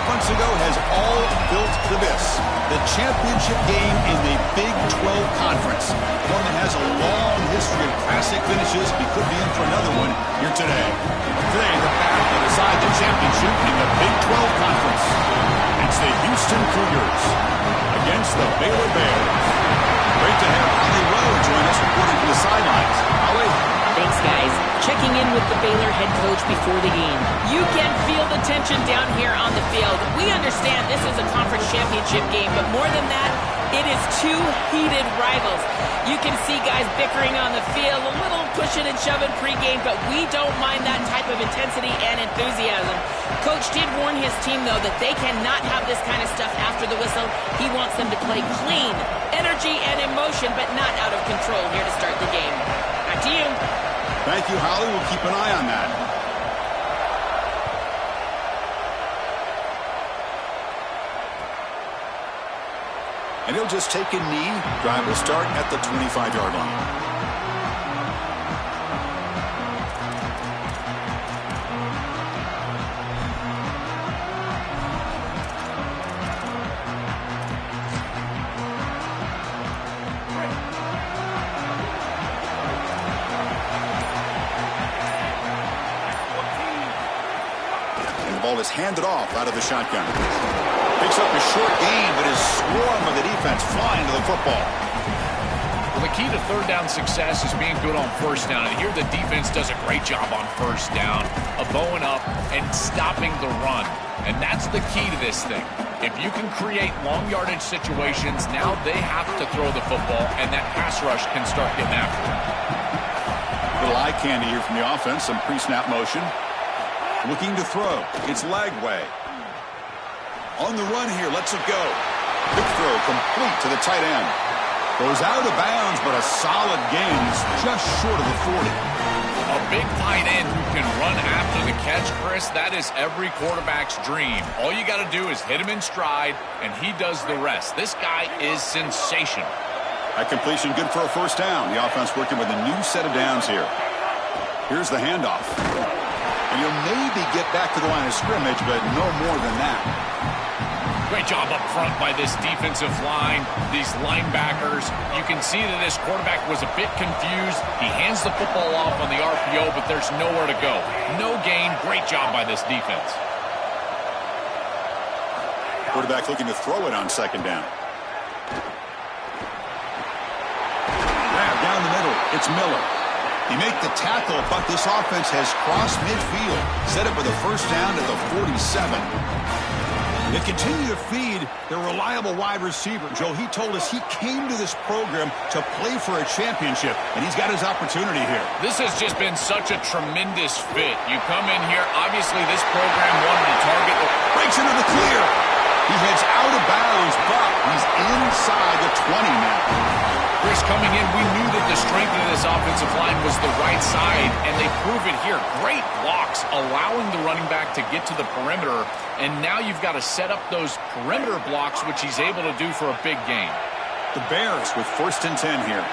conference ago has all built to this. The championship game in the Big 12 Conference. One that has a long history of classic finishes. We could be in for another one here today. Today, the battle to decide the championship in the Big 12 Conference. It's the Houston Cougars against the Baylor Bears. Great to have Holly Rowe join us reporting from the sidelines. Holly? Thanks, guys. Checking in with the Baylor head coach before the game. You can feel the tension down here on the field. We understand this is a conference championship game, but more than that, it is two heated rivals. You can see guys bickering on the field, a little pushing and shoving pregame, but we don't mind that type of intensity and enthusiasm. Coach did warn his team, though, that they cannot have this kind of stuff after the whistle. He wants them to play clean, energy and emotion, but not out of control here to start the game. Back to you. Thank you, Holly. We'll keep an eye on that. And he'll just take a knee. Drive will start at the 25-yard line. Is handed off out of the shotgun. Picks up a short gain, but his swarm of the defense flying to the football. Well, the key to third down success is being good on first down. And here the defense does a great job on first down of bowing up and stopping the run. And that's the key to this thing. If you can create long yardage situations, now they have to throw the football, and that pass rush can start getting after it. Little eye candy here from the offense. Some pre-snap motion. Looking to throw. It's Lagway. On the run here. Lets it go. Quick throw complete to the tight end. Goes out of bounds, but a solid gain. He's just short of the 40. A big tight end who can run after the catch, Chris, that is every quarterback's dream. All you got to do is hit him in stride, and he does the rest. This guy is sensational. That completion good for a first down. The offense working with a new set of downs here. Here's the handoff. And you'll maybe get back to the line of scrimmage, but no more than that. Great job up front by this defensive line, these linebackers. You can see that this quarterback was a bit confused. He hands the football off on the RPO, but there's nowhere to go. No gain. Great job by this defense. Quarterback looking to throw it on second down. Down the middle, it's Miller. He made the tackle, but this offense has crossed midfield. Set it with a first down at the 47. They continue to feed their reliable wide receiver. Joe, he told us he came to this program to play for a championship, and he's got his opportunity here. This has just been such a tremendous fit. You come in here, obviously this program wanted to target. Breaks into the clear. He heads out of bounds, but he's inside the 20 now. Chris, coming in, we knew that the strength of this offensive line was the right side, and they prove it here. Great blocks, allowing the running back to get to the perimeter, and now you've got to set up those perimeter blocks, which he's able to do for a big gain. The Bears with 1st and 10 here.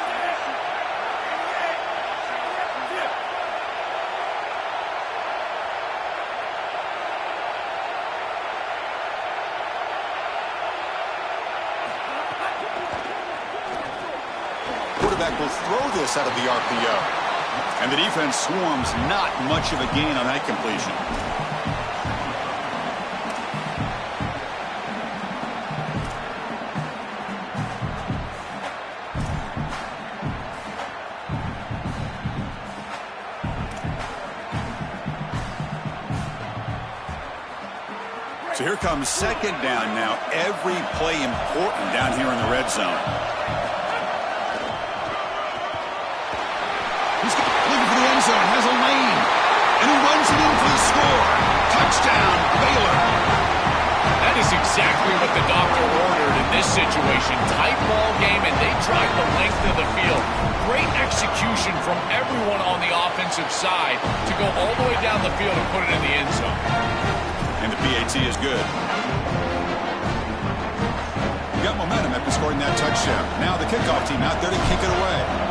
Will throw this out of the RPO. And the defense swarms, not much of a gain on that completion. So here comes second down now. Every play important down here in the red zone. Zone has a lane, and he runs it in for the score. Touchdown, Baylor. That is exactly what the doctor ordered in this situation. Tight ball game, and they tried the length of the field. Great execution from everyone on the offensive side to go all the way down the field and put it in the end zone. And the PAT is good. We got momentum after scoring that touchdown. Now the kickoff team out there to kick it away.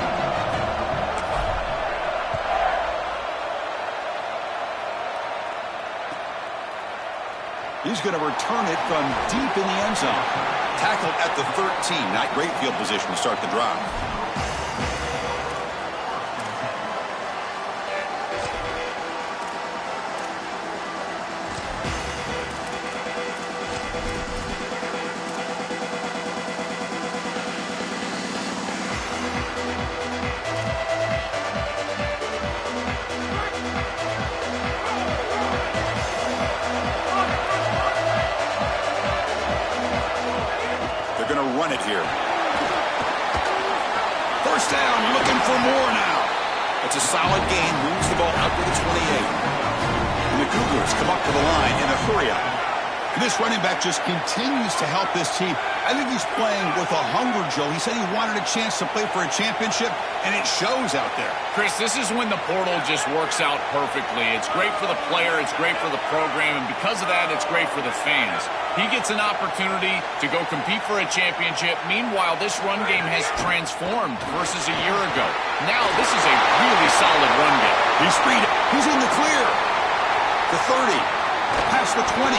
He's going to return it from deep in the end zone. Tackled at the 13. Not great field position to start the drive. Run it here. First down, looking for more now. It's a solid gain, moves the ball out to the 28. And the Cougars come up to the line in a hurry-up. And this running back just continues to help this team. I think he's playing with a hunger, Joe. He said he wanted a chance to play for a championship, and it shows out there. Chris, this is when the portal just works out perfectly. It's great for the player, it's great for the program, and because of that, it's great for the fans. He gets an opportunity to go compete for a championship. Meanwhile, this run game has transformed versus a year ago. Now, this is a really solid run game. He's freed. He's in the clear. The 30. Past the 20.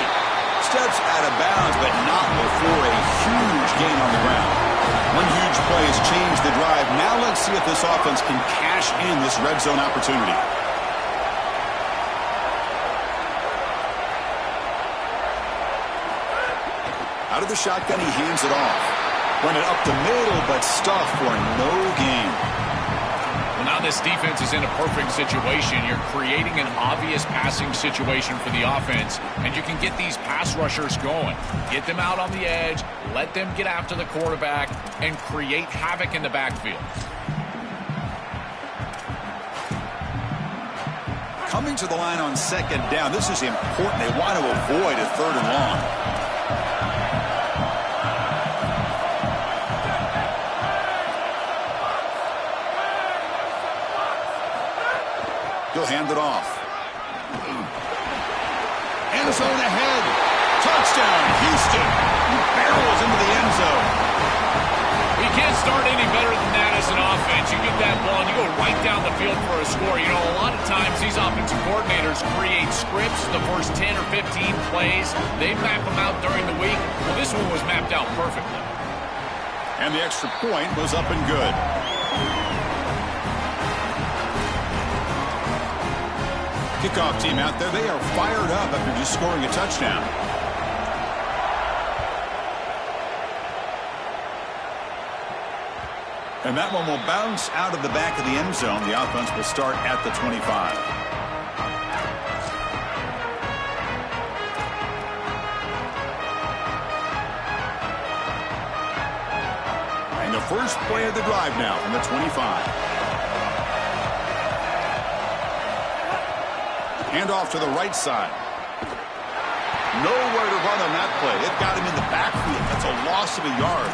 Steps out of bounds, but not before a huge gain on the ground. One huge play has changed the drive. Now let's see if this offense can cash in this red zone opportunity. Out of the shotgun, he hands it off. Run it up the middle, but stuffed for no gain. Well, now this defense is in a perfect situation. You're creating an obvious passing situation for the offense, and you can get these pass rushers going. Get them out on the edge, let them get after the quarterback, and create havoc in the backfield. Coming to the line on second down, this is important. They want to avoid a third and long. He'll hand it off. End zone ahead. Touchdown, Houston. He barrels into the end zone. You can't start any better than that as an offense. You get that ball and you go right down the field for a score. You know, a lot of times these offensive coordinators create scripts, the first 10 or 15 plays. They map them out during the week. Well, this one was mapped out perfectly. And the extra point was up and good. Kickoff team out there, they are fired up after just scoring a touchdown. And that one will bounce out of the back of the end zone. The offense will start at the 25. And the first play of the drive now from the 25. Hand off to the right side. Nowhere to run on that play. It got him in the backfield. That's a loss of a yard.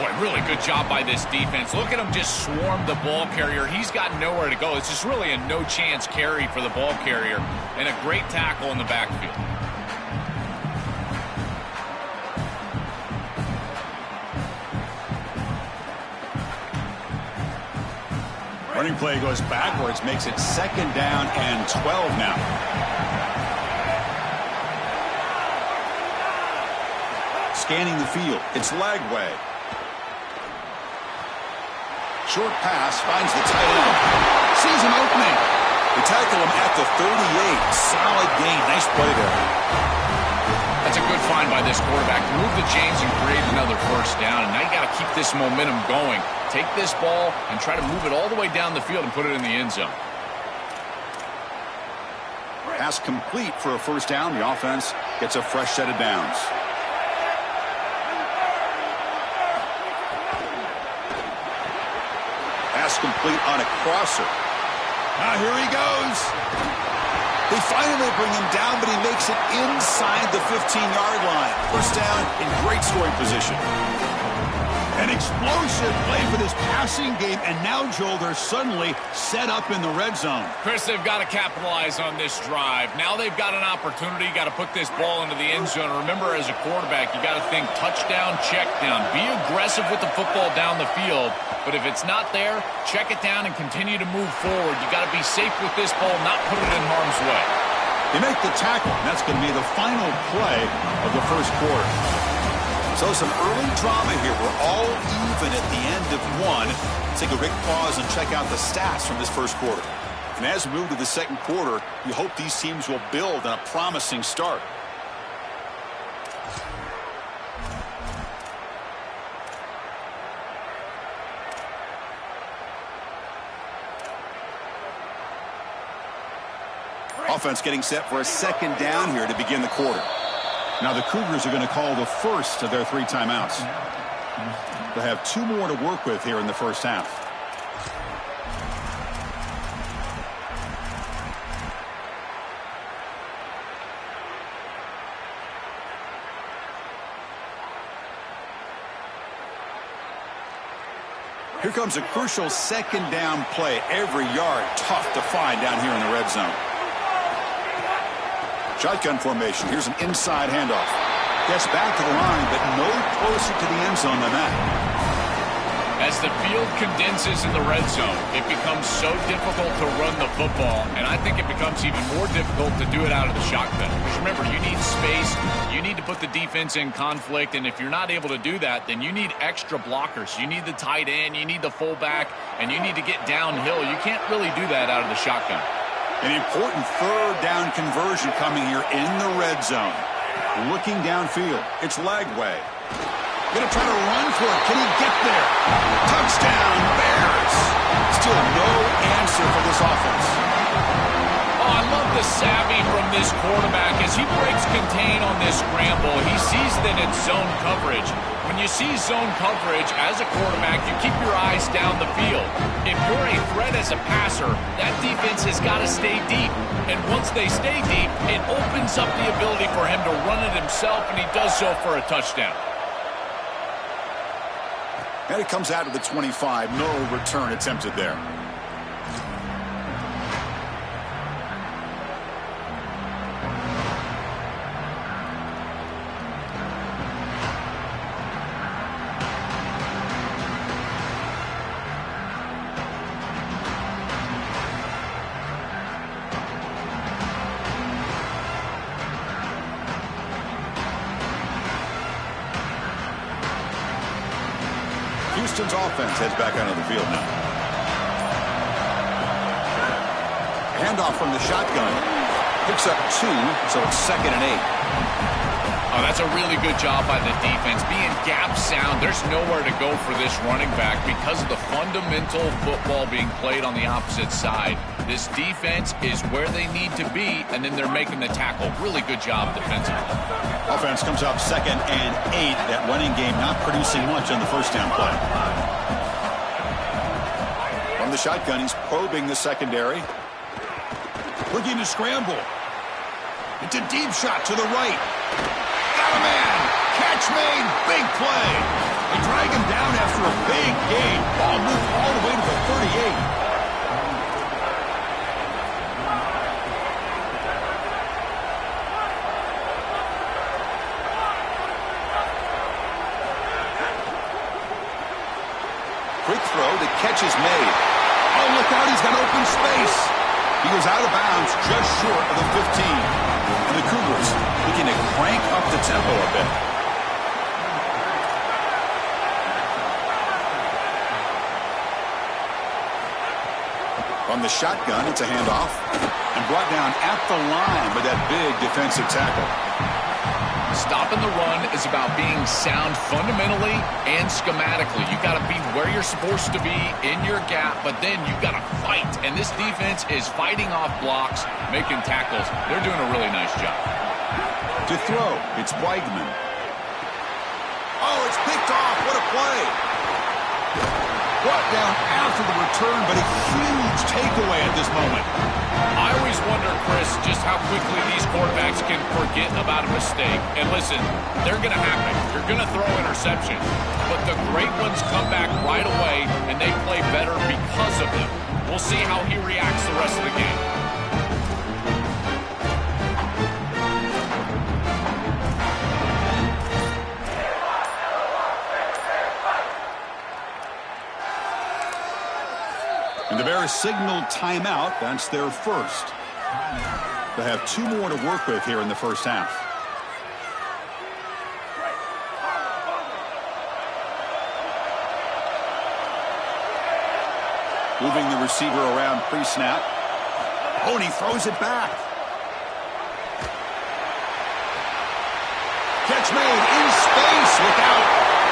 Boy, really good job by this defense. Look at him just swarm the ball carrier. He's got nowhere to go. It's just really a no-chance carry for the ball carrier. And a great tackle in the backfield. Running play goes backwards, makes it second down and 12 now. Scanning the field. It's Lagway. Short pass, finds the tight end. Sees him opening. They tackle him at the 38. Solid gain. Nice play there. That's a good find by this quarterback. Move the chains and create another first down. And now you got to keep this momentum going. Take this ball and try to move it all the way down the field and put it in the end zone. Pass complete for a first down. The offense gets a fresh set of downs. Pass complete on a crosser. Now here he goes. They finally bring him down, but he makes it inside the 15-yard line. First down in great scoring position. An explosive play for this passing game, and now, Joel, they're suddenly set up in the red zone. Chris, they've got to capitalize on this drive. Now they've got an opportunity. You got to put this ball into the end zone. Remember, as a quarterback, you got to think touchdown, check down. Be aggressive with the football down the field, but if it's not there, check it down and continue to move forward. You got to be safe with this ball, not put it in harm's way. They make the tackle, and that's going to be the final play of the first quarter. So some early drama here. We're all even at the end of one. Let's take a quick pause and check out the stats from this first quarter. And as we move to the second quarter, you hope these teams will build on a promising start. Offense getting set for a second down here to begin the quarter. Now the Cougars are going to call the first of their 3 timeouts. They'll have 2 more to work with here in the first half. Here comes a crucial second down play. Every yard tough to find down here in the red zone. Shotgun formation. Here's an inside handoff. Gets back to the line, but no closer to the end zone than that. As the field condenses in the red zone, it becomes so difficult to run the football, and I think it becomes even more difficult to do it out of the shotgun. Because remember, you need space, you need to put the defense in conflict, and if you're not able to do that, then you need extra blockers. You need the tight end, you need the fullback, and you need to get downhill. You can't really do that out of the shotgun. An important third down conversion coming here in the red zone. Looking downfield. It's leg way. Going to try to run for it. Can he get there? Touchdown, Bears. Still no answer for this offense. Oh, I love the savvy from this quarterback as he breaks contain on this scramble. He sees that it's zone coverage. When you see zone coverage as a quarterback, you keep your eyes down the field. If you're a threat as a passer, that defense has got to stay deep. And once they stay deep, it opens up the ability for him to run it himself, and he does so for a touchdown. And it comes out of the 25. No return attempted there. Houston's offense heads back onto the field now. Handoff from the shotgun. Picks up 2, so it's 2nd and 8. Oh, that's a really good job by the defense. Being gap sound, there's nowhere to go for this running back because of the fundamental football being played on the opposite side. This defense is where they need to be, and then they're making the tackle. Really good job defensively. Offense comes up 2nd and 8. That running game not producing much on the first down play. From the shotgun, he's probing the secondary. Looking to scramble. It's a deep shot to the right. Got a man. Catch made. Big play. They drag him down after a big gain. Ball moved all the way to the 38. Quick throw. The catch is made. Oh, look out. He's got open space. He goes out of bounds just short of the 15. And the Cougars looking to crank up the tempo a bit. From the shotgun, it's a handoff. And brought down at the line with that big defensive tackle. Stopping the run is about being sound fundamentally and schematically. You got to be where you're supposed to be in your gap, but then you got to fight. And this defense is fighting off blocks, making tackles. They're doing a really nice job. To throw, it's Weigman. Oh, it's picked off. What a play. Brought down after the return, but a huge takeaway at this moment. I always wonder, Chris, just how quickly these quarterbacks can forget about a mistake. And listen, they're going to happen. You're going to throw interceptions. But the great ones come back right away, and they play better because of them. We'll see how he reacts the rest of the game. And the Bears signal timeout. That's their first. They'll have 2 more to work with here in the first half. Moving the receiver around pre-snap. Oh, and he throws it back. Catch made in space. Look out.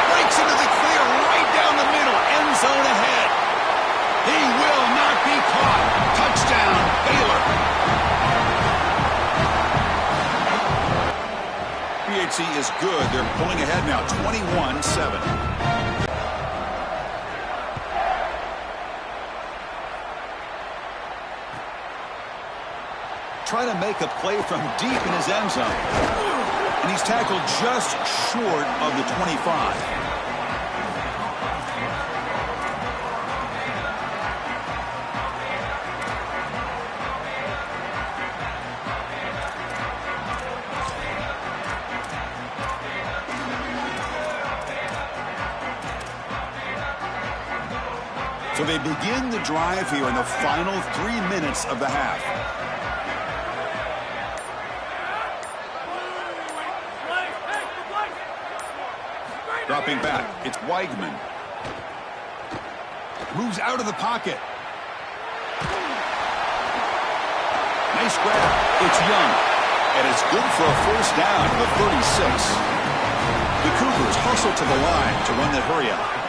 Breaks into the clear right down the middle. End zone ahead. He will not be caught. Touchdown, Baylor. PHC is good. They're pulling ahead now, 21-7. Trying to make a play from deep in his end zone. And he's tackled just short of the 25. So they begin the drive here in the final 3 minutes of the half. Dropping back, it's Weigman. Moves out of the pocket. Nice grab. It's Young. And it's good for a first down to the 36. The Cougars hustle to the line to run the hurry-up.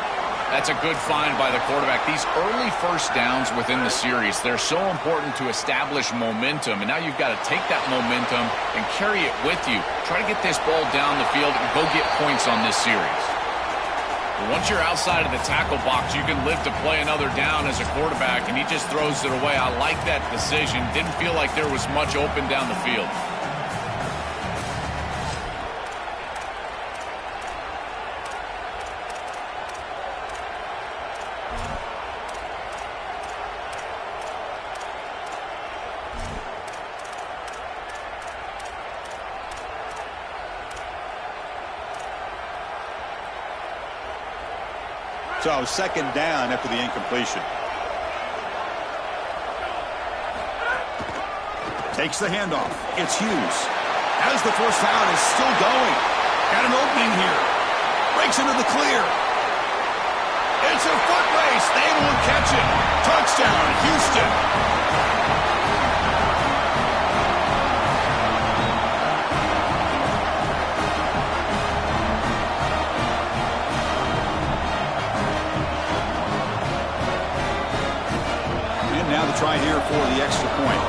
That's a good find by the quarterback. These early first downs within the series, they're so important to establish momentum. And now you've got to take that momentum and carry it with you. Try to get this ball down the field and go get points on this series. But once you're outside of the tackle box, you can live to play another down as a quarterback, and he just throws it away. I like that decision. Didn't feel like there was much open down the field. So second down after the incompletion. Takes the handoff. It's Hughes. As the first down is still going. Got an opening here. Breaks into the clear. It's a foot race. They won't catch it. Touchdown, Houston. Now the try here for the extra point.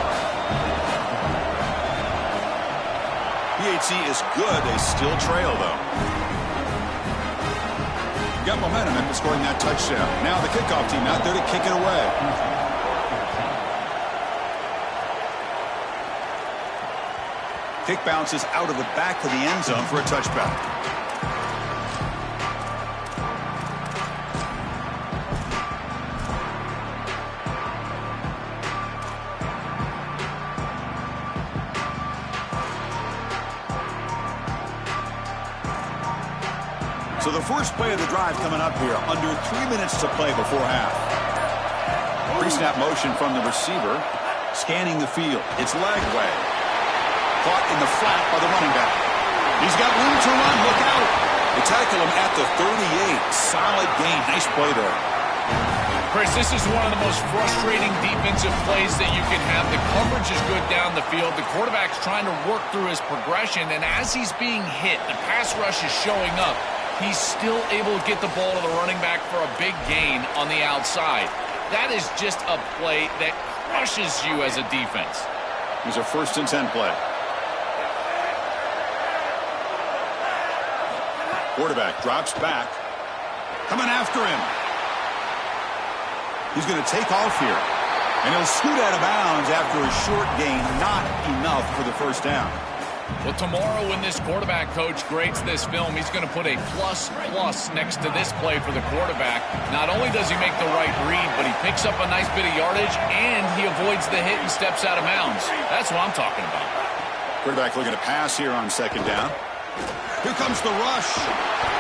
PHC is good. They still trail, though. Got momentum after scoring that touchdown. Now the kickoff team out there to kick it away. Kick bounces out of the back of the end zone for a touchback. So the first play of the drive coming up here, under 3 minutes to play before half. Pre-snap motion from the receiver, scanning the field. It's leg way. Caught in the flat by the running back. He's got room to run. Look out. They tackle him at the 38. Solid gain. Nice play there. Chris, this is one of the most frustrating defensive plays that you can have. The coverage is good down the field. The quarterback's trying to work through his progression, and as he's being hit, the pass rush is showing up. He's still able to get the ball to the running back for a big gain on the outside. That is just a play that crushes you as a defense. Here's a 1st and 10 play. Quarterback drops back. Coming after him. He's going to take off here. And he'll scoot out of bounds after a short gain. Not enough for the first down. Well, tomorrow when this quarterback coach grades this film, he's going to put a plus next to this play for the quarterback. Not only does he make the right read, but he picks up a nice bit of yardage, and he avoids the hit and steps out of bounds. That's what I'm talking about. Quarterback looking to pass here on second down. Here comes the rush.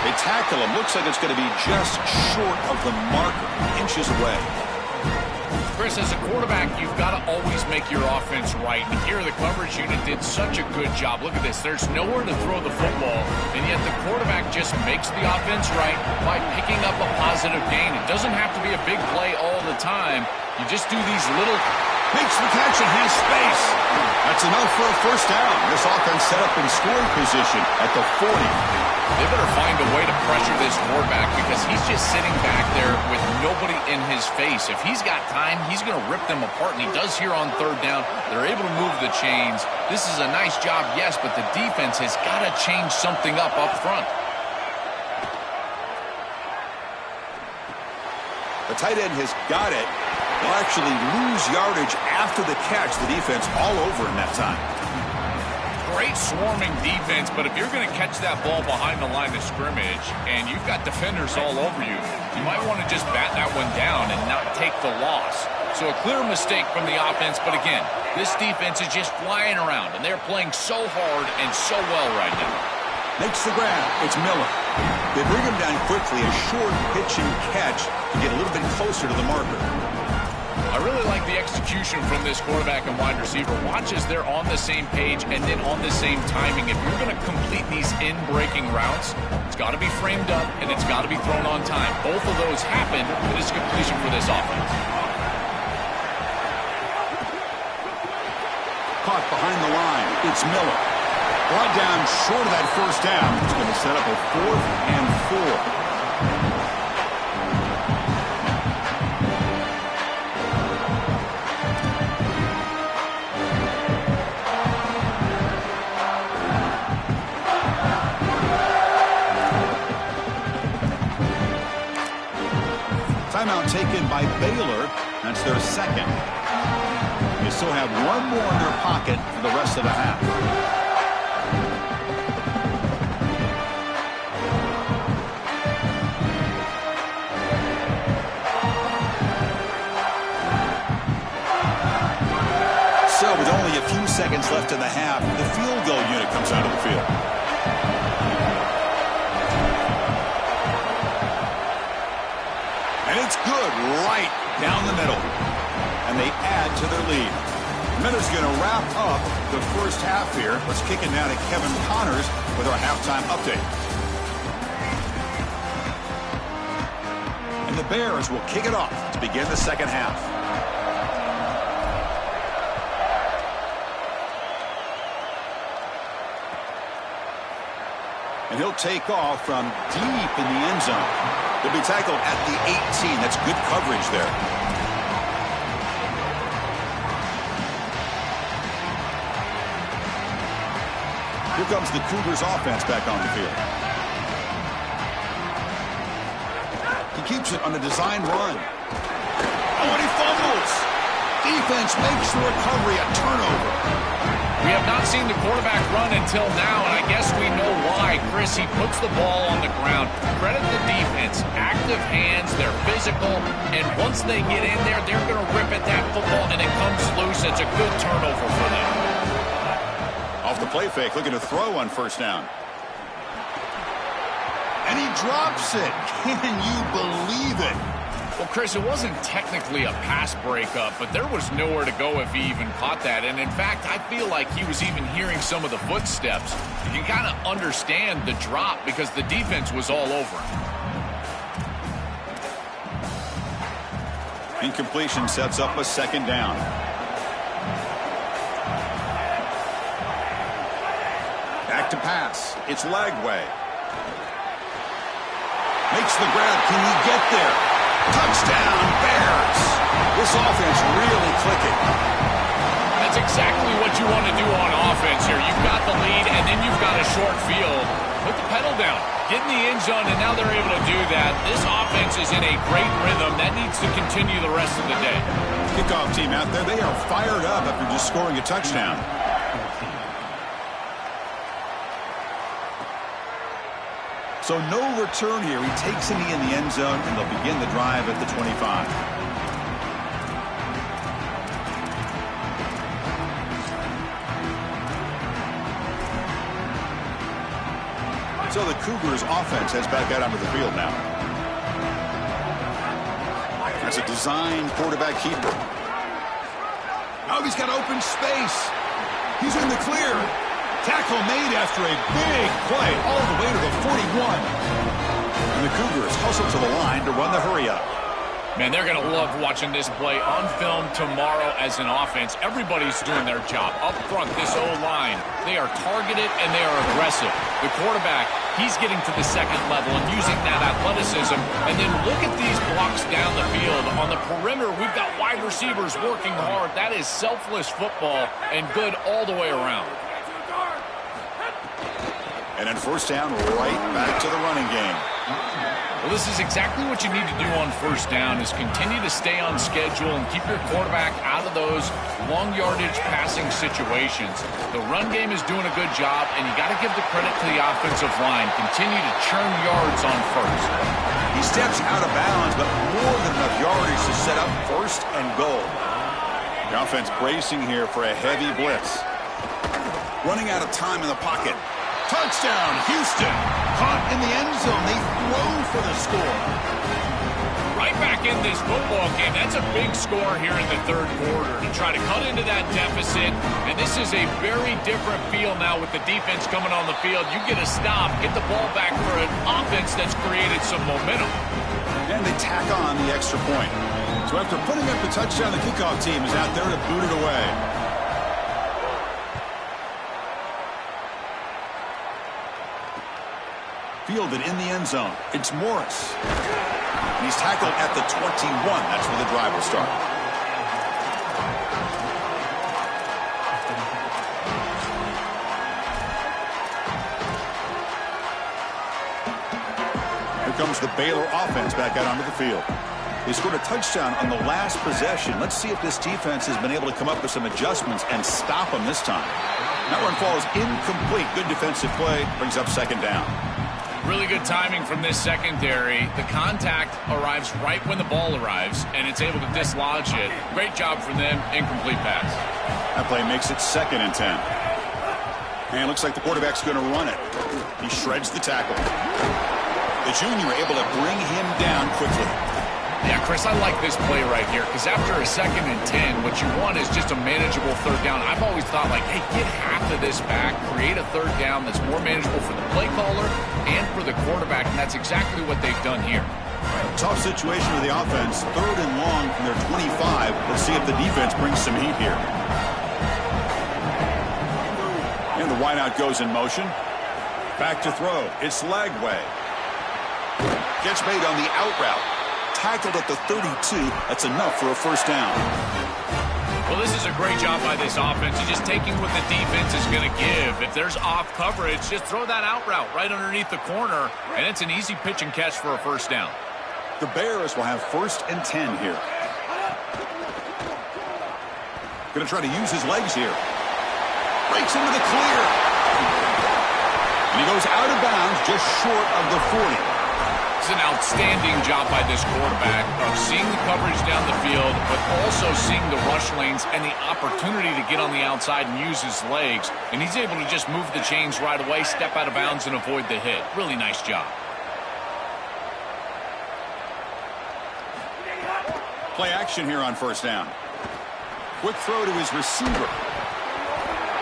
They tackle him. Looks like it's going to be just short of the marker, inches away. Chris, as a quarterback, you've got to always make your offense right. And here, the coverage unit did such a good job. Look at this. There's nowhere to throw the football, and yet the quarterback just makes the offense right by picking up a positive gain. It doesn't have to be a big play all the time. You just do these little... Makes the catch and has space. That's enough for a first down. This offense set up in scoring position at the 40. They better find a way to pressure this quarterback because he's just sitting back there with nobody in his face. If he's got time, he's going to rip them apart, and he does here on third down. They're able to move the chains. This is a nice job, yes, but the defense has got to change something up front. The tight end has got it. They'll actually lose yardage after the catch. The defense all over in that time. Great swarming defense, but if you're going to catch that ball behind the line of scrimmage and you've got defenders all over you, you might want to just bat that one down and not take the loss. So a clear mistake from the offense, but again, this defense is just flying around, and they're playing so hard and so well right now. Makes the grab. It's Miller. They bring him down quickly, a short pitch and catch to get a little bit closer to the marker. I really like the execution from this quarterback and wide receiver. Watch as they're on the same page and then on the same timing. If you're going to complete these in-breaking routes, it's got to be framed up and it's got to be thrown on time. Both of those happen. It is completion for this offense. Caught behind the line. It's Miller. Brought down short of that first down. It's going to set up a 4th and 4. Timeout taken by Baylor. That's their second. They still have one more in their pocket for the rest of the half. So with only a few seconds left in the half, the field goal unit comes out of the field. And it's good right down the middle. And they add to their lead. Miller's going to wrap up the first half here. Let's kick it now to Kevin Connors with our halftime update. And the Bears will kick it off to begin the second half. And he'll take off from deep in the end zone. He'll be tackled at the 18. That's good coverage there. Here comes the Cougars offense back on the field. He keeps it on a design run. Oh, and he fumbles. Defense makes the recovery a turnover. We have not seen the quarterback run until now, and I guess we know why. Chris, he puts the ball on the ground. Credit the defense. Active hands, they're physical, and once they get in there, they're going to rip at that football, and it comes loose. It's a good turnover for them. Off the play fake, looking to throw on first down. And he drops it. Can you believe it? Well, Chris, it wasn't technically a pass breakup, but there was nowhere to go if he even caught that. And in fact, I feel like he was even hearing some of the footsteps. You can kind of understand the drop because the defense was all over him. Incompletion sets up a second down. Back to pass. It's Lagway. Makes the grab. Can he get there? Touchdown, Bears. This offense really clicking. That's exactly what you want to do on offense here. You've got the lead, and then you've got a short field. Put the pedal down. Get in the end zone, and now they're able to do that. This offense is in a great rhythm. That needs to continue the rest of the day. Kickoff team out there, they are fired up after just scoring a touchdown. So no return here. He takes a knee in the end zone, and they'll begin the drive at the 25. So the Cougars offense heads back out onto the field now. That's a design quarterback keeper. Oh, he's got open space. He's in the clear. Tackle made after a big play all the way to the 41. And the Cougars hustle to the line to run the hurry-up. Man, they're going to love watching this play on film tomorrow as an offense. Everybody's doing their job. Up front, this O-line, they are targeted and they are aggressive. The quarterback, he's getting to the second level and using that athleticism. And then look at these blocks down the field. On the perimeter, we've got wide receivers working hard. That is selfless football and good all the way around. And then first down, right back to the running game. Well, this is exactly what you need to do on first down is continue to stay on schedule and keep your quarterback out of those long yardage passing situations. The run game is doing a good job, and you got to give the credit to the offensive line. Continue to churn yards on first. He steps out of bounds, but more than enough yardage to set up first and goal. The offense bracing here for a heavy blitz. Running out of time in the pocket. Touchdown, Houston. Caught in the end zone. They throw for the score. Right back in this football game. That's a big score here in the third quarter to try to cut into that deficit. And this is a very different feel now with the defense coming on the field. You get a stop, get the ball back for an offense that's created some momentum. And they tack on the extra point. So after putting up the touchdown, the kickoff team is out there to boot it away. Fielded in the end zone. It's Morris. And he's tackled at the 21. That's where the drive will start. Here comes the Baylor offense back out onto the field. They scored a touchdown on the last possession. Let's see if this defense has been able to come up with some adjustments and stop them this time. That run falls incomplete. Good defensive play. Brings up second down. Really good timing from this secondary. The contact arrives right when the ball arrives, and it's able to dislodge it. Great job from them. Incomplete pass. That play makes it 2nd and 10. And it looks like the quarterback's going to run it. He shreds the tackle. The junior able to bring him down quickly. Yeah, Chris, I like this play right here because after a 2nd and 10, what you want is just a manageable third down. I've always thought, like, hey, get half of this back, create a third down that's more manageable for the play caller and for the quarterback, and that's exactly what they've done here. Tough situation with the offense. 3rd and long from their 25. Let's see if the defense brings some heat here. And the wideout goes in motion. Back to throw. It's Lagway. Gets made on the out route. Tackled at the 32. That's enough for a first down. Well, this is a great job by this offense. You're just taking what the defense is going to give. If there's off coverage, just throw that out route right underneath the corner, and it's an easy pitch and catch for a first down. The Bears will have 1st and 10 here. Going to try to use his legs here. Breaks into the clear. And he goes out of bounds just short of the 40. It's an outstanding job by this quarterback of seeing the coverage down the field, but also seeing the rush lanes and the opportunity to get on the outside and use his legs. And he's able to just move the chains right away, step out of bounds, and avoid the hit. Really nice job. Play action here on first down. Quick throw to his receiver.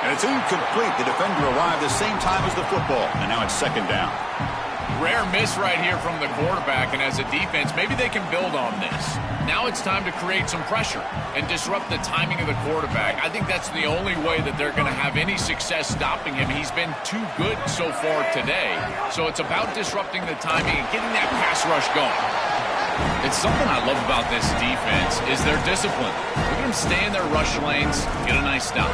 And it's incomplete. The defender arrived the same time as the football. And now it's 2nd down. Rare miss right here from the quarterback, and as a defense, maybe they can build on this. Now it's time to create some pressure and disrupt the timing of the quarterback. I think that's the only way that they're going to have any success stopping him. He's been too good so far today. So it's about disrupting the timing and getting that pass rush going. It's something I love about this defense is their discipline. Look at them stay in their rush lanes, get a nice stop.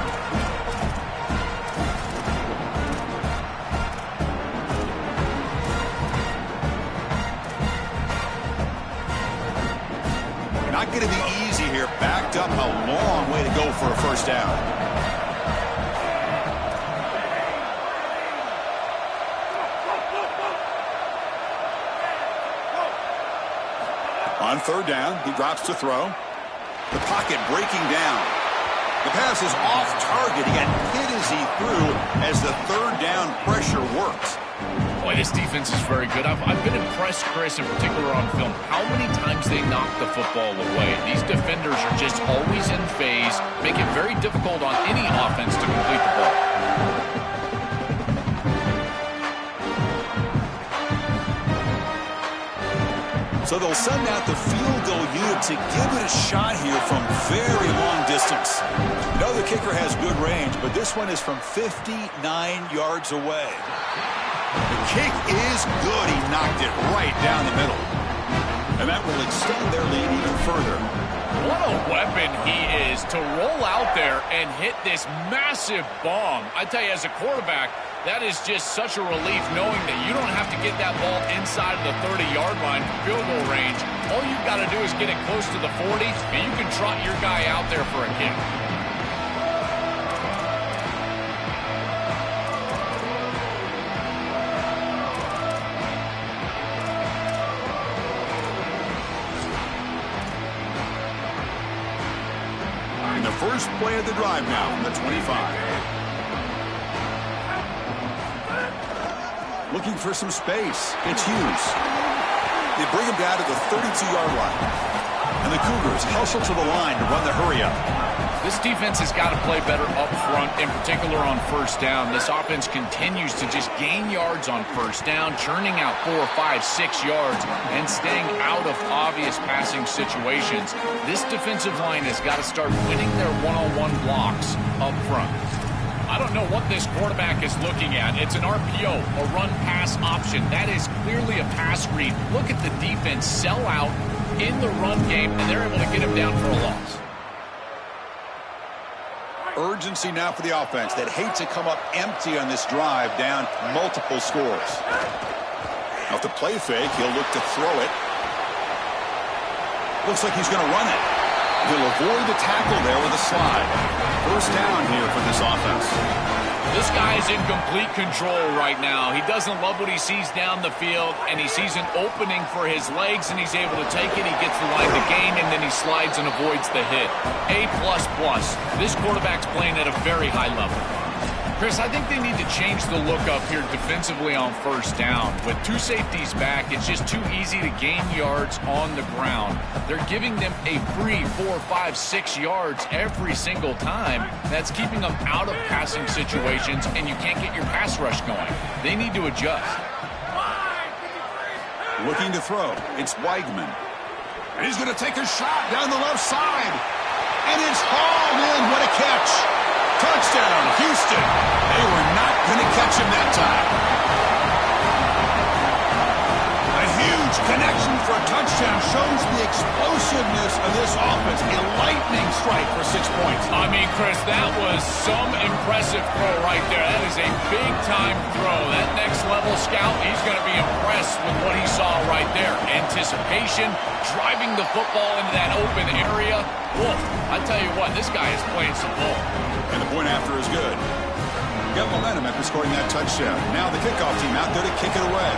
Not going to be easy here. Backed up, a long way to go for a first down. On 3rd down, he drops to throw. The pocket breaking down. The pass is off target. He got hit as he threw as the 3rd down pressure works. Boy, this defense is very good. I've been impressed, Chris, in particular on film, how many times they knock the football away. These defenders are just always in phase, make it very difficult on any offense to complete the ball. So they'll send out the field goal unit to give it a shot here from very long distance. You know the kicker has good range, but this one is from 59 yards away. The kick is good. He knocked it right down the middle. And that will extend their lead even further. What a weapon he is to roll out there and hit this massive bomb. I tell you, as a quarterback, that is just such a relief knowing that you don't have to get that ball inside of the 30-yard line for field goal range. All you've got to do is get it close to the 40, and you can trot your guy out there for a kick. In the first play of the drive now from the 25. Looking for some space. It's Hughes. They bring him down to the 32-yard line. And the Cougars hustle to the line to run the hurry-up. This defense has got to play better up front, in particular on first down. This offense continues to just gain yards on first down, churning out 4, 5, 6 yards, and staying out of obvious passing situations. This defensive line has got to start winning their one-on-one blocks up front. I don't know what this quarterback is looking at. It's an RPO, a run-pass option. That is clearly a pass read. Look at the defense sell out in the run game, and they're able to get him down for a loss. Urgency now for the offense that hate to come up empty on this drive, down multiple scores. Now, if the play fake, he'll look to throw it. Looks like he's going to run it. He'll avoid the tackle there with a slide. First down here for this offense. This guy is in complete control right now. He doesn't love what he sees down the field, and he sees an opening for his legs, and he's able to take it. He gets the line to gain, and then he slides and avoids the hit. A++. This quarterback's playing at a very high level. Chris, I think they need to change the look up here defensively on first down. With two safeties back, it's just too easy to gain yards on the ground. They're giving them a free 4, 5, 6 yards every single time. That's keeping them out of passing situations, and you can't get your pass rush going. They need to adjust. Looking to throw. It's Weigman. And he's going to take a shot down the left side. And it's hauled in. What a catch. Touchdown, Houston. They were not going to catch him that time. A huge connection for a touchdown shows the explosiveness of this offense. A lightning strike for 6 points. I mean, Chris, that was some impressive throw right there. That is a big-time throw. That next-level scout, he's going to be impressed with what he saw right there. Anticipation, driving the football into that open area. Whoa, I tell you what, this guy is playing some ball. And the point after is good. Got momentum after scoring that touchdown. Now the kickoff team out there to kick it away.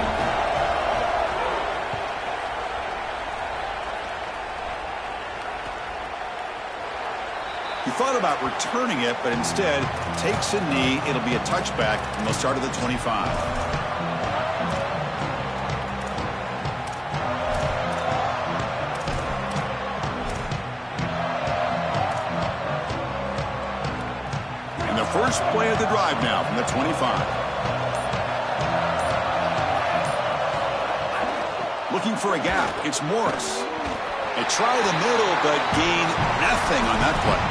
He thought about returning it, but instead takes a knee. It'll be a touchback, and they'll start at the 25. First play of the drive now from the 25. Looking for a gap. It's Morris. They try the middle, but gain nothing on that play.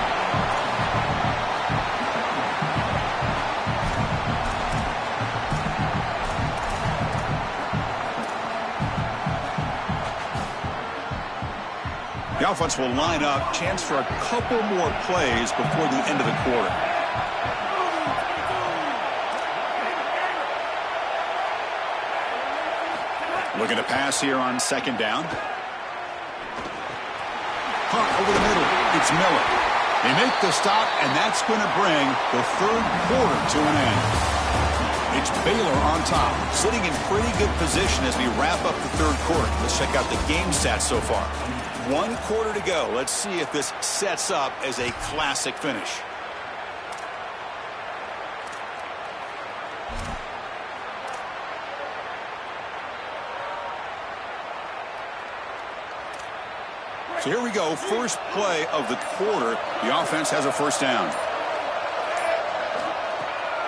The offense will line up. Chance for a couple more plays before the end of the quarter. Looking to pass here on second down. Caught over the middle. It's Miller. They make the stop, and that's going to bring the third quarter to an end. It's Baylor on top, sitting in pretty good position as we wrap up the third quarter. Let's check out the game stats so far. 1 quarter to go. Let's see if this sets up as a classic finish. So here we go, first play of the quarter. The offense has a first down.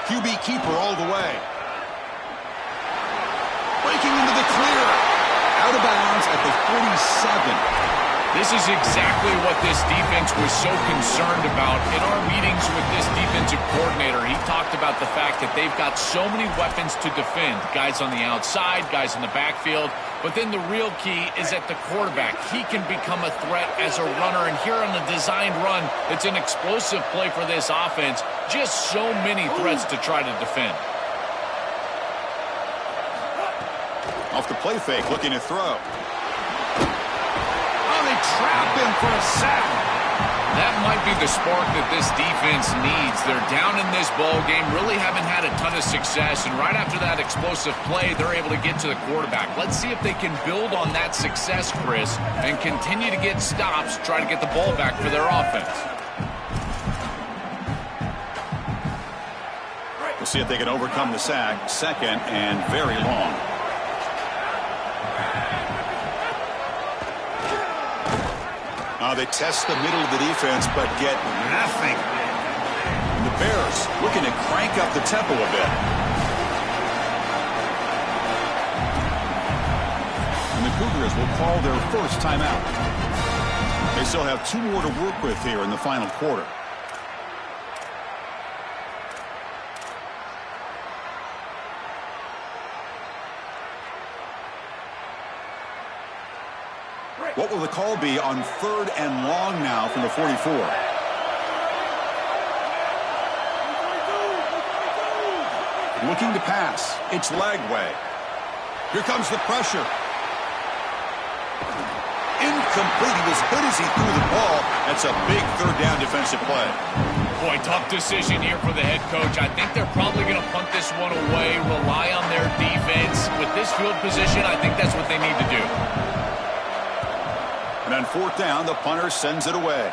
QB keeper all the way. Breaking into the clear. Out of bounds at the 47. This is exactly what this defense was so concerned about. In our meetings with this defensive coordinator, he talked about the fact that they've got so many weapons to defend. Guys on the outside, guys in the backfield. But then the real key is at the quarterback. He can become a threat as a runner. And here on the designed run, it's an explosive play for this offense. Just so many threats to try to defend. Off the play fake, looking to throw. They trap him for a sack. That might be the spark that this defense needs. They're down in this ball game, really haven't had a ton of success, and right after that explosive play, they're able to get to the quarterback. Let's see if they can build on that success, Chris, and continue to get stops, try to get the ball back for their offense. We'll see if they can overcome the sack. Second and very long. They test the middle of the defense, but get nothing. And the Bears looking to crank up the tempo a bit. And the Cougars will call their first timeout. They still have 2 more to work with here in the final quarter. What will the call be on 3rd and long now from the 44? Looking to pass. It's Lagway. Here comes the pressure. Incomplete. He was hit as he threw the ball. That's a big 3rd down defensive play. Boy, tough decision here for the head coach. I think they're probably going to punt this one away, rely on their defense. With this field position, I think that's what they need to do. And on 4th down, the punter sends it away.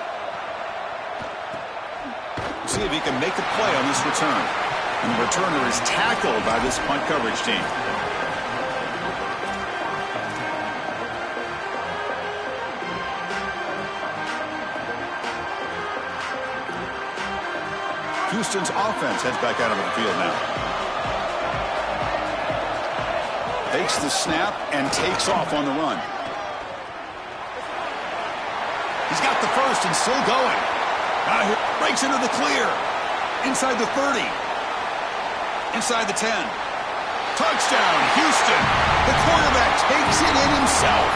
See if he can make the play on this return. And the returner is tackled by this punt coverage team. Houston's offense heads back out of the field now. Takes the snap and takes off on the run. He's got the first and still going. Breaks into the clear. Inside the 30. Inside the 10. Touchdown, Houston. The quarterback takes it in himself.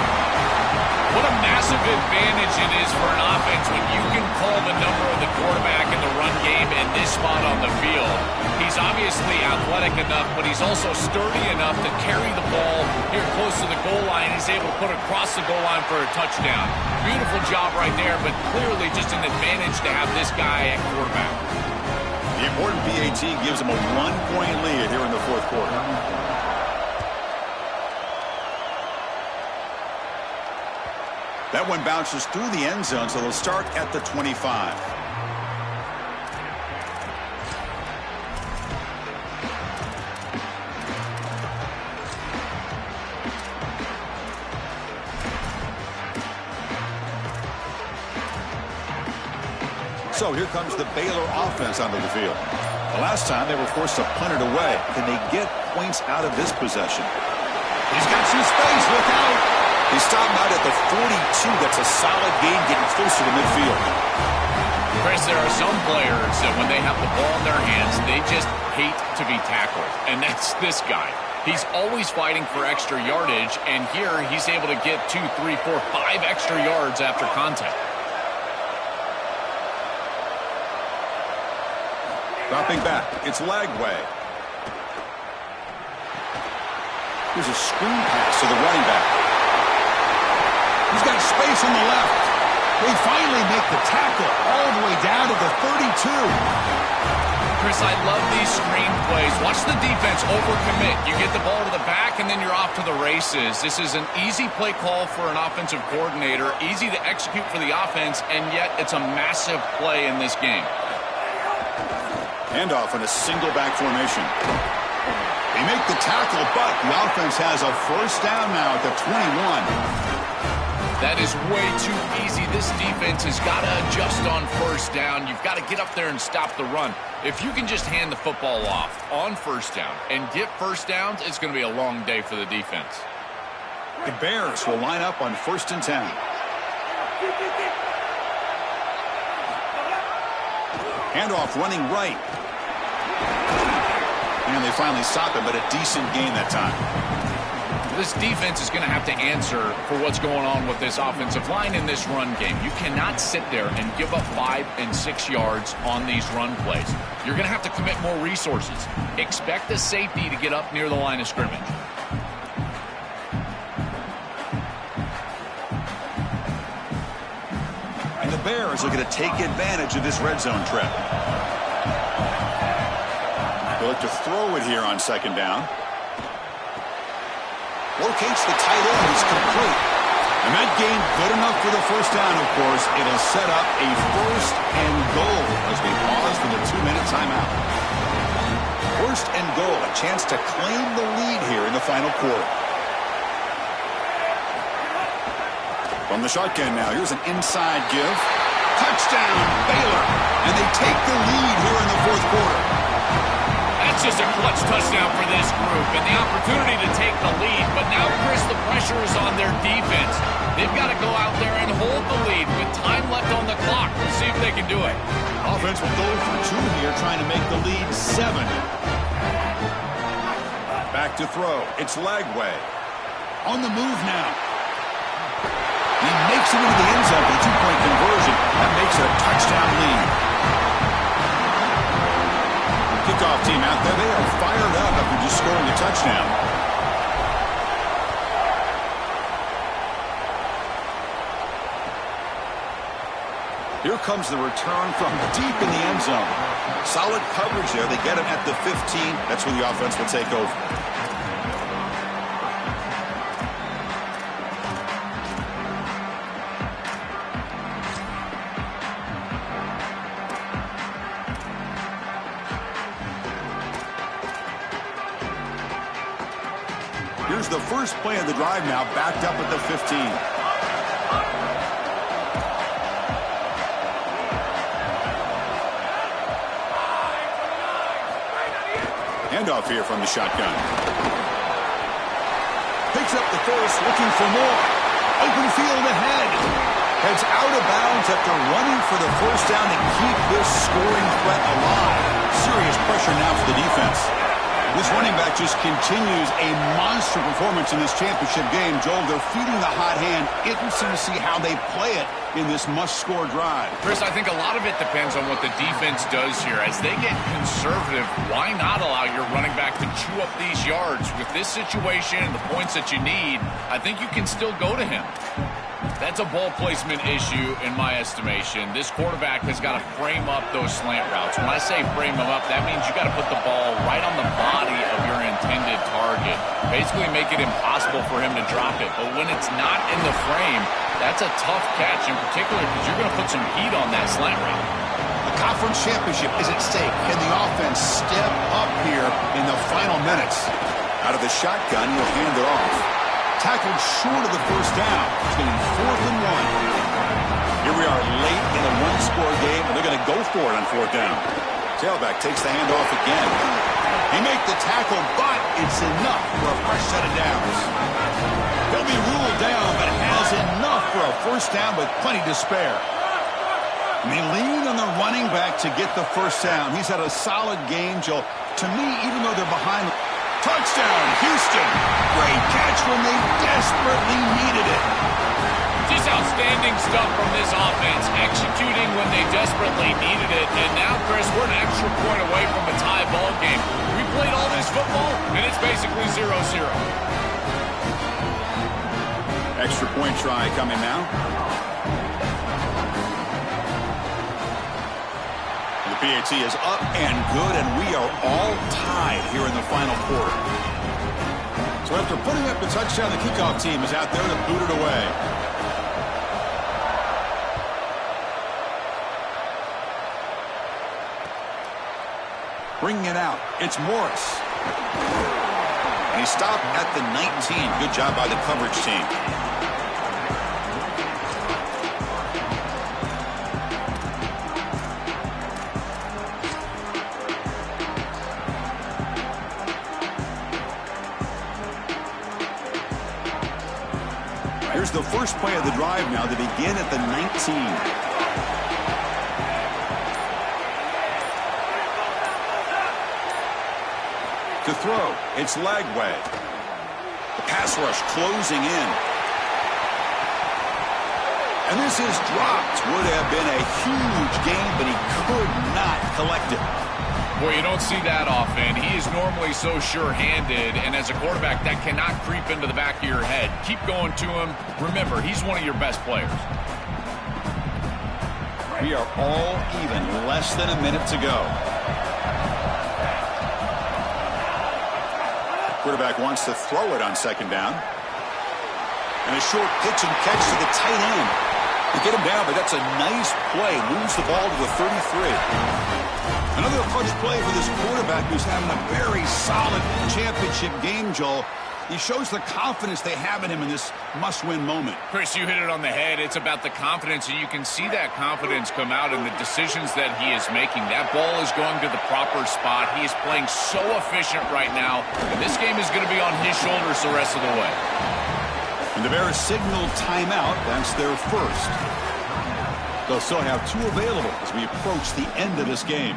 What a massive advantage it is for an offense when you can call the number of the quarterback in the run game in this spot on the field. He's obviously athletic enough, but he's also sturdy enough to carry the ball here close to the goal line. He's able to put it across the goal line for a touchdown. Beautiful job right there, but clearly just an advantage to have this guy at quarterback. The important PAT gives him a 1-point lead here in the 4th quarter. That one bounces through the end zone, so they'll start at the 25. So here comes the Baylor offense onto the field. The last time they were forced to punt it away. Can they get points out of this possession? He's got some space. Look out. He's stopped out at the 42. That's a solid gain, getting closer to midfield. Chris, there are some players that when they have the ball in their hands, they just hate to be tackled. And that's this guy. He's always fighting for extra yardage, and here he's able to get 2, 3, 4, 5 extra yards after contact. Dropping back, it's Lagway. Here's a screen pass to the running back. He's got space on the left. They finally make the tackle all the way down to the 32. Chris, I love these screen plays. Watch the defense overcommit. You get the ball to the back, and then you're off to the races. This is an easy play call for an offensive coordinator, easy to execute for the offense, and yet it's a massive play in this game. Handoff in a single back formation. They make the tackle, but the offense has a first down now at the 21. That is way too easy. This defense has got to adjust on first down. You've got to get up there and stop the run. If you can just hand the football off on first down and get first downs, it's going to be a long day for the defense. The Bears will line up on 1st and 10. Handoff running right. And they finally stop it, but a decent gain that time. This defense is going to have to answer for what's going on with this offensive line in this run game. You cannot sit there and give up 5 and 6 yards on these run plays. You're going to have to commit more resources. Expect the safety to get up near the line of scrimmage. And the Bears are going to take advantage of this red zone trip. They look to throw it here on 2nd down. Locates the tight end. It's complete. And that gain good enough for the first down, of course. It'll set up a 1st and goal as we pause for the 2-minute timeout. 1st and goal, a chance to claim the lead here in the final quarter. From the shotgun now, here's an inside give. Touchdown, Baylor. And they take the lead here in the 4th quarter. That's just a clutch touchdown for this group and the opportunity to take the lead. But now, Chris, the pressure is on their defense. They've got to go out there and hold the lead with time left on the clock. We'll see if they can do it. Offense will go for 2 here, trying to make the lead 7. Back to throw. It's Lagway. On the move now. He makes it into the end zone for the 2-point conversion. That makes it a touchdown lead. Kickoff team out there. They are fired up after just scoring a touchdown. Here comes the return from deep in the end zone. Solid coverage there. They get him at the 15. That's when the offense will take over. Here's the first play of the drive now, backed up at the 15. Handoff here from the shotgun. Picks up the first, looking for more. Open field ahead. Heads out of bounds after running for the first down to keep this scoring threat alive. Serious pressure now for the defense. This running back just continues a monster performance in this championship game. Joel, they're feeding the hot hand. Interesting to see how they play it in this must-score drive. Chris, I think a lot of it depends on what the defense does here. As they get conservative, why not allow your running back to chew up these yards? With this situation and the points that you need, I think you can still go to him. That's a ball placement issue in my estimation. This quarterback has got to frame up those slant routes. When I say frame them up, that means you got to put the ball right on the body of your intended target. Basically make it impossible for him to drop it. But when it's not in the frame, that's a tough catch in particular because you're going to put some heat on that slant route. The conference championship is at stake. Can the offense step up here in the final minutes? Out of the shotgun, he'll hand it off. Tackled short of the first down. It's going to be 4th and 1. Here we are late in a one-score game, and they're going to go for it on 4th down. Tailback takes the handoff again. He makes the tackle, but it's enough for a fresh set of downs. He'll be ruled down, but has enough for a first down with plenty to spare. And they lean on the running back to get the first down. He's had a solid game, Joe. To me, even though they're behind... Touchdown, Houston. Great catch when they desperately needed it. Just outstanding stuff from this offense, executing when they desperately needed it. And now, Chris, we're an extra point away from a tie ball game. We played all this football, and it's basically 0-0. Extra point try coming now. PAT is up and good, and we are all tied here in the final quarter. So after putting up the touchdown, the kickoff team is out there to boot it away. Bringing it out, it's Morris. And he stopped at the 19. Good job by the coverage team. Here's the first play of the drive now to begin at the 19. To throw, it's Lagway. The pass rush closing in. And this is dropped. Would have been a huge gain, but he could not collect it. Boy, you don't see that often. He is normally so sure-handed, and as a quarterback, that cannot creep into the back of your head. Keep going to him. Remember, he's one of your best players. We are all even, less than a minute to go. Quarterback wants to throw it on second down. And a short pitch and catch to the tight end. You get him down, but that's a nice play. Moves the ball to the 33. Another clutch play for this quarterback who's having a very solid championship game, Joel. He shows the confidence they have in him in this must-win moment. Chris, you hit it on the head. It's about the confidence, and you can see that confidence come out in the decisions that he is making. That ball is going to the proper spot. He is playing so efficient right now, and this game is going to be on his shoulders the rest of the way. And the Bears signal timeout. That's their first. They'll still have two available as we approach the end of this game.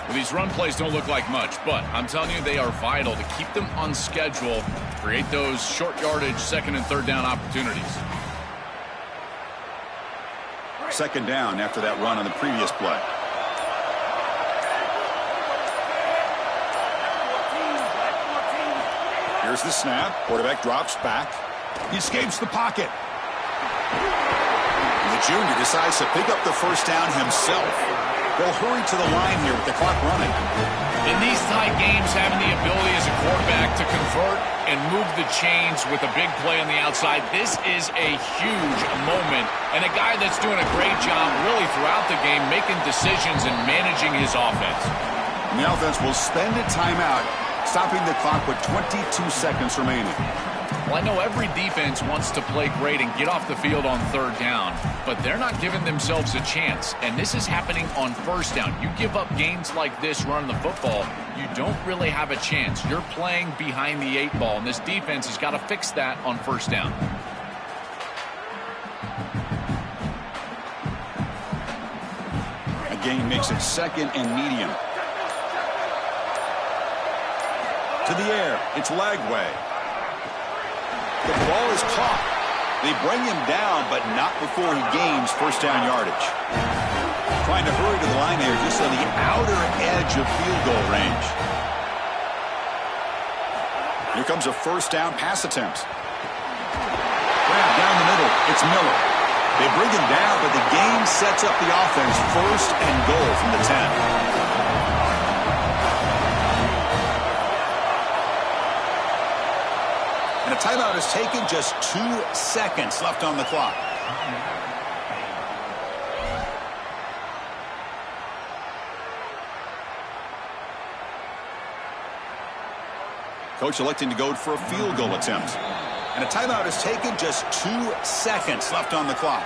Well, these run plays don't look like much, but I'm telling you, they are vital to keep them on schedule, create those short yardage second and third down opportunities. Second down after that run on the previous play. Here's the snap. Quarterback drops back. He escapes the pocket. And the junior decides to pick up the first down himself. They'll hurry to the line here with the clock running. In these tight games, having the ability as a quarterback to convert and move the chains with a big play on the outside, this is a huge moment. And a guy that's doing a great job really throughout the game making decisions and managing his offense. And the offense will spend a timeout, stopping the clock with 22 seconds remaining. Well, I know every defense wants to play great and get off the field on third down, but they're not giving themselves a chance, and this is happening on first down. You give up gains like this running the football, you don't really have a chance. You're playing behind the 8 ball, and this defense has got to fix that on first down. A gain makes it second and medium. To the air, it's Lagway. The ball is caught. They bring him down, but not before he gains first down yardage. Trying to hurry to the line here, just on the outer edge of field goal range. Here comes a first down pass attempt. Grab down the middle, it's Miller. They bring him down, but the gain sets up the offense first and goal from the 10. And a timeout is taken, just 2 seconds left on the clock. Coach electing to go for a field goal attempt. And a timeout is taken, just 2 seconds left on the clock.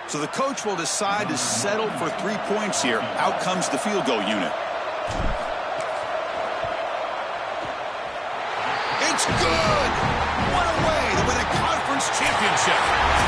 So the coach will decide to settle for 3 points here. Out comes the field goal unit. It's good! What a way to win a conference championship.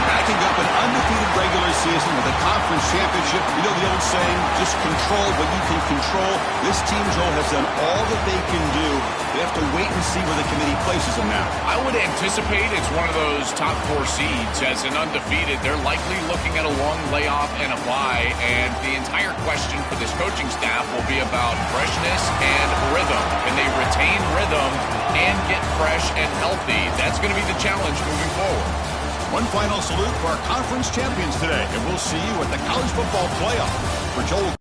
Backing up an undefeated regular season with a conference championship. You know the old saying, just control what you can control. This team, Joel, has done all that they can do. They have to wait and see where the committee places them now. I would anticipate it's one of those top 4 seeds. As an undefeated, they're likely looking at a long layoff and a bye, and the entire question for this coaching staff will be about freshness and rhythm. Can they retain rhythm and get fresh and healthy? That's going to be the challenge moving forward. One final salute for our conference champions today, and we'll see you at the college football playoff. For Joel